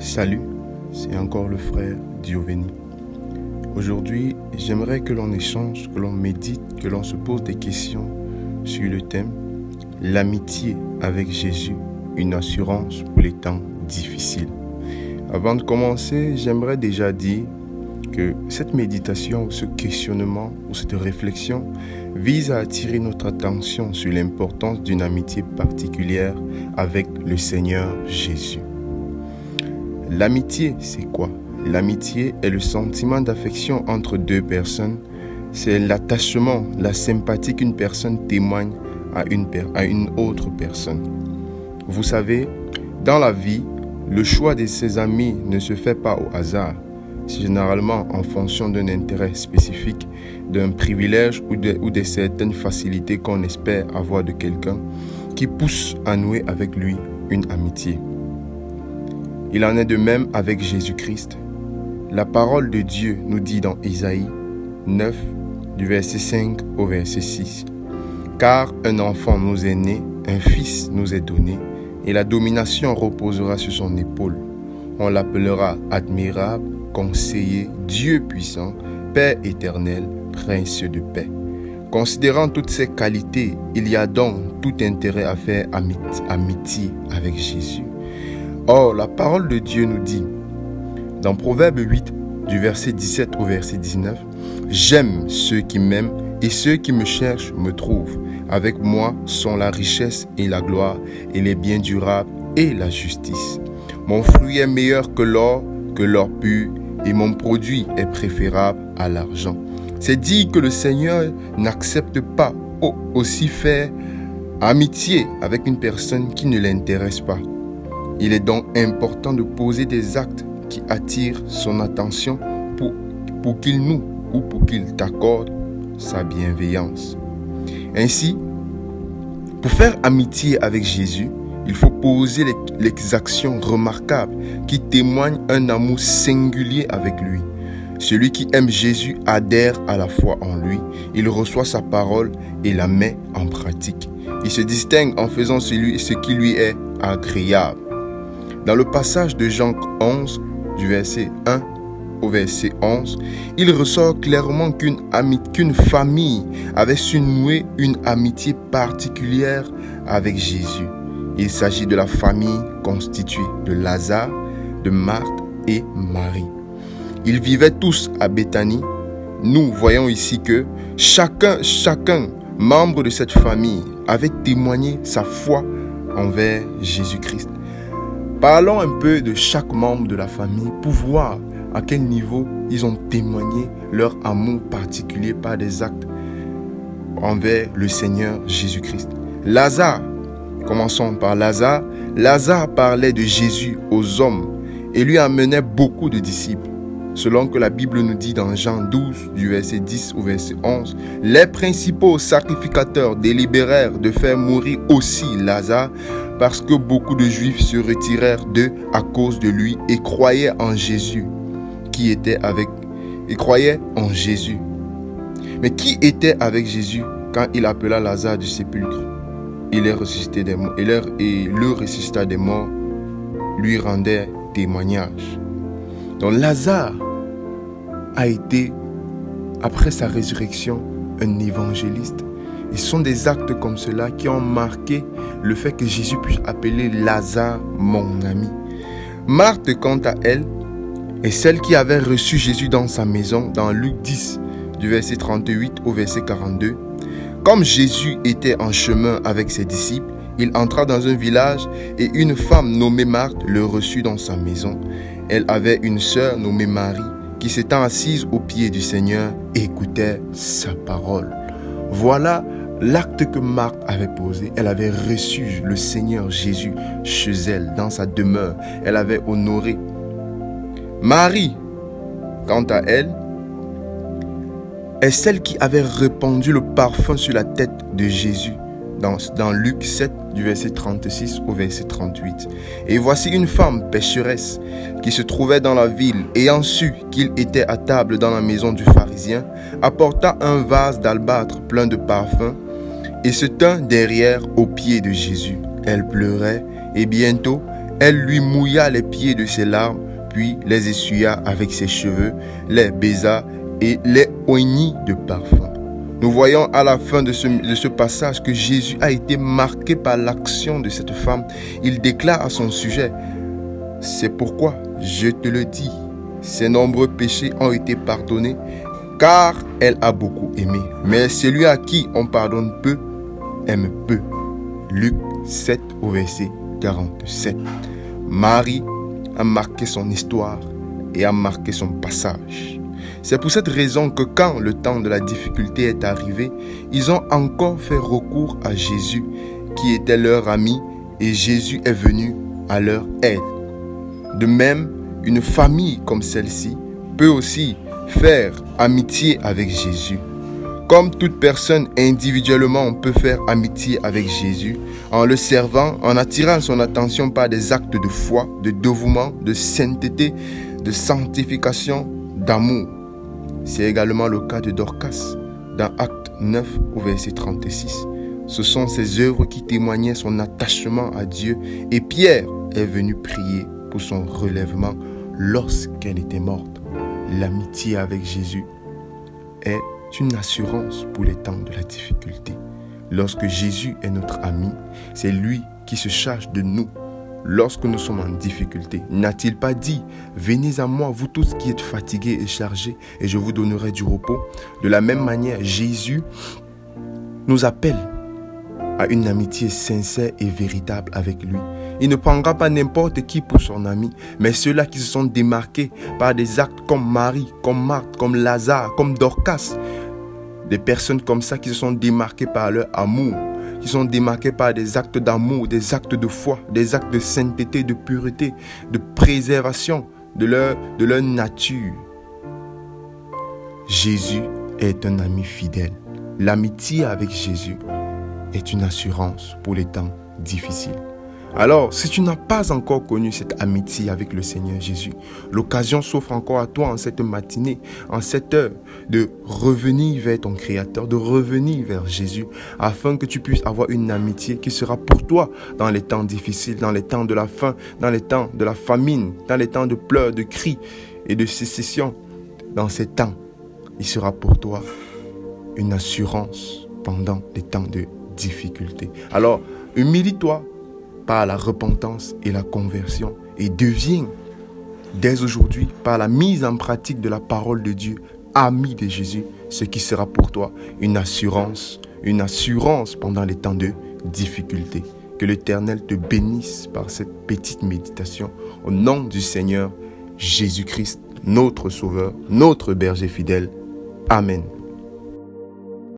Salut, c'est encore le frère Dioveni. Aujourd'hui, j'aimerais que l'on échange, que l'on médite, que l'on se pose des questions sur le thème « L'amitié avec Jésus, une assurance pour les temps difficiles ». Avant de commencer, j'aimerais déjà dire que cette méditation, ce questionnement ou cette réflexion vise à attirer notre attention sur l'importance d'une amitié particulière avec le Seigneur Jésus. L'amitié, c'est quoi? L'amitié est le sentiment d'affection entre deux personnes. C'est l'attachement, la sympathie qu'une personne témoigne à une autre personne. Vous savez, dans la vie, le choix de ses amis ne se fait pas au hasard. C'est généralement en fonction d'un intérêt spécifique, d'un privilège ou de certaines facilités qu'on espère avoir de quelqu'un qui pousse à nouer avec lui une amitié. Il en est de même avec Jésus-Christ. La parole de Dieu nous dit dans Isaïe 9, du verset 5 au verset 6. « Car un enfant nous est né, un fils nous est donné, et la domination reposera sur son épaule. On l'appellera admirable, conseiller, Dieu puissant, Père éternel, prince de paix. » Considérant toutes ces qualités, il y a donc tout intérêt à faire amitié avec Jésus. Or, la parole de Dieu nous dit, dans Proverbe 8, du verset 17 au verset 19, « J'aime ceux qui m'aiment et ceux qui me cherchent me trouvent. Avec moi sont la richesse et la gloire et les biens durables et la justice. Mon fruit est meilleur que l'or pur et mon produit est préférable à l'argent. » C'est dire que le Seigneur n'accepte pas aussi faire amitié avec une personne qui ne l'intéresse pas. Il est donc important de poser des actes qui attirent son attention pour qu'il t'accorde sa bienveillance. Ainsi, pour faire amitié avec Jésus, il faut poser les actions remarquables qui témoignent un amour singulier avec lui. Celui qui aime Jésus adhère à la foi en lui, il reçoit sa parole et la met en pratique. Il se distingue en faisant ce qui lui est agréable. Dans le passage de Jean 11, du verset 1 au verset 11, il ressort clairement qu'une famille avait su nouer une amitié particulière avec Jésus. Il s'agit de la famille constituée de Lazare, de Marthe et Marie. Ils vivaient tous à Béthanie. Nous voyons ici que chacun membre de cette famille avait témoigné sa foi envers Jésus-Christ. Parlons un peu de chaque membre de la famille pour voir à quel niveau ils ont témoigné leur amour particulier par des actes envers le Seigneur Jésus-Christ. Lazare, commençons par Lazare. Lazare parlait de Jésus aux hommes et lui amenait beaucoup de disciples. Selon que la Bible nous dit dans Jean 12, du verset 10 au verset 11, les principaux sacrificateurs délibérèrent de faire mourir aussi Lazare parce que beaucoup de Juifs se retirèrent d'eux à cause de lui et croyaient en Jésus. Mais qui était avec Jésus quand il appela Lazare du sépulcre? Il est ressuscité des morts, et le ressuscita des morts lui rendait témoignage. Donc Lazare a été, après sa résurrection, un évangéliste. Et ce sont des actes comme cela qui ont marqué le fait que Jésus puisse appeler Lazare mon ami. Marthe, quant à elle, est celle qui avait reçu Jésus dans sa maison, dans Luc 10, du verset 38 au verset 42. Comme Jésus était en chemin avec ses disciples, il entra dans un village et une femme nommée Marthe le reçut dans sa maison. Elle avait une sœur nommée Marie qui s'étant assise aux pieds du Seigneur écoutait sa parole. Voilà l'acte que Marthe avait posé. Elle avait reçu le Seigneur Jésus chez elle, dans sa demeure. Elle avait honoré. Marie, quant à elle, est celle qui avait répandu le parfum sur la tête de Jésus. Dans Luc 7, du verset 36 au verset 38. Et voici une femme pécheresse qui se trouvait dans la ville, ayant su qu'il était à table dans la maison du pharisien, apporta un vase d'albâtre plein de parfums et se tint derrière aux pieds de Jésus. Elle pleurait et bientôt Elle lui mouilla les pieds de ses larmes, puis les essuya avec ses cheveux, les baisa et les oignit de parfum. Nous voyons à la fin de ce passage que Jésus a été marqué par l'action de cette femme. Il déclare à son sujet: « C'est pourquoi je te le dis, ses nombreux péchés ont été pardonnés, car elle a beaucoup aimé. Mais celui à qui on pardonne peu, aime peu. » Luc 7 au verset 47. Marie a marqué son histoire et a marqué son passage. C'est pour cette raison que quand le temps de la difficulté est arrivé, ils ont encore fait recours à Jésus, qui était leur ami, et Jésus est venu à leur aide. De même, une famille comme celle-ci peut aussi faire amitié avec Jésus. Comme toute personne individuellement peut faire amitié avec Jésus, en le servant, en attirant son attention par des actes de foi, de dévouement, de sainteté, de sanctification, d'amour. C'est également le cas de Dorcas, dans Acte 9 au verset 36. Ce sont ses œuvres qui témoignaient son attachement à Dieu, et Pierre est venu prier pour son relèvement lorsqu'elle était morte. L'amitié avec Jésus est une assurance pour les temps de la difficulté. Lorsque Jésus est notre ami, c'est lui qui se charge de nous lorsque nous sommes en difficulté. N'a-t-il pas dit: « Venez à moi, vous tous qui êtes fatigués et chargés, et je vous donnerai du repos » ? De la même manière, Jésus nous appelle à une amitié sincère et véritable avec lui. Il ne prendra pas n'importe qui pour son ami, mais ceux-là qui se sont démarqués par des actes comme Marie, comme Marthe, comme Lazare, comme Dorcas. Des personnes comme ça qui se sont démarquées par leur amour, qui sont démarquées par des actes d'amour, des actes de foi, des actes de sainteté, de pureté, de préservation de leur nature. Jésus est un ami fidèle. L'amitié avec Jésus est une assurance pour les temps difficiles. Alors, si tu n'as pas encore connu cette amitié avec le Seigneur Jésus, l'occasion s'offre encore à toi en cette matinée, en cette heure, de revenir vers ton Créateur, de revenir vers Jésus, afin que tu puisses avoir une amitié qui sera pour toi dans les temps difficiles, dans les temps de la faim, dans les temps de la famine, dans les temps de pleurs, de cris et de sécession. Dans ces temps, il sera pour toi une assurance pendant les temps de difficulté. Alors, humilie-toi par la repentance et la conversion et deviens dès aujourd'hui, par la mise en pratique de la parole de Dieu, ami de Jésus, ce qui sera pour toi une assurance pendant les temps de difficulté. Que l'Éternel te bénisse par cette petite méditation au nom du Seigneur Jésus-Christ, notre Sauveur, notre berger fidèle. Amen.